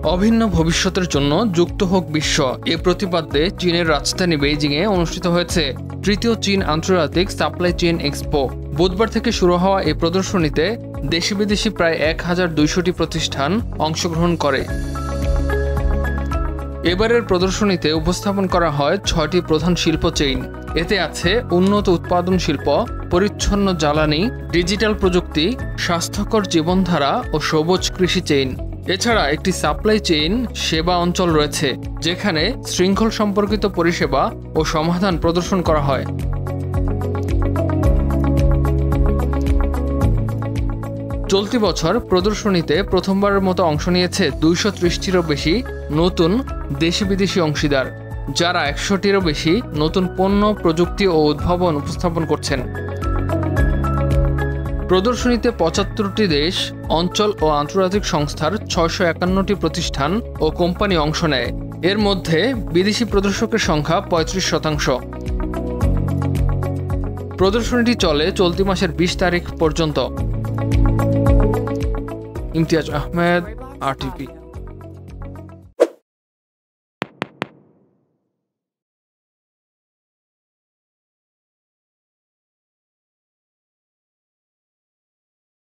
অভিন্ন ভবিষ্যতের জন্য যুক্ত হোক বিশ্ব এ প্রতিপাদ্যে চীনের রাজধানী বেইজিংয়ে অনুষ্ঠিত হয়েছে তৃতীয় চীন আন্তর্জাতিক সাপ্লাই চেইন এক্সপো। বুধবার থেকে শুরু হওয়া এই প্রদর্শনীতে দেশি বিদেশি প্রায় 1200টি প্রতিষ্ঠান অংশগ্রহণ করে। এবারের প্রদর্শনীতে উপস্থাপন করা হয় 6টি প্রধান শিল্প চেইন। এতে আছে উন্নত উৎপাদন শিল্প, পরিচ্ছন্ন জ্বালানি, ডিজিটাল প্রযুক্তি, স্বাস্থ্যকর জীবনধারা ও সবুজ কৃষি চেইন। এছাড়া একটি সাপ্লাই চেইন সেবা অঞ্চল রয়েছে, যেখানে শৃঙ্খল সম্পর্কিত পরিষেবা ও সমাধান প্রদর্শন করা হয়। চলতি বছর প্রদর্শনীতে প্রথমবারের মতো অংশ নিয়েছে 230টিরও বেশি নতুন দেশি বিদেশি অংশীদার, যারা 100টিরও বেশি নতুন পণ্য, প্রযুক্তি ও উদ্ভাবন উপস্থাপন করছেন। প্রদর্শনীতে 75টি দেশ, অঞ্চল ও আন্তর্জাতিক সংস্থার 651টি প্রতিষ্ঠান ও কোম্পানি অংশ নেয়। এর মধ্যে বিদেশি প্রদর্শকের সংখ্যা 35%। প্রদর্শনীটি চলে চলতি মাসের 20 তারিখ পর্যন্ত। ইমতিয়াজ আহমেদ, RTV।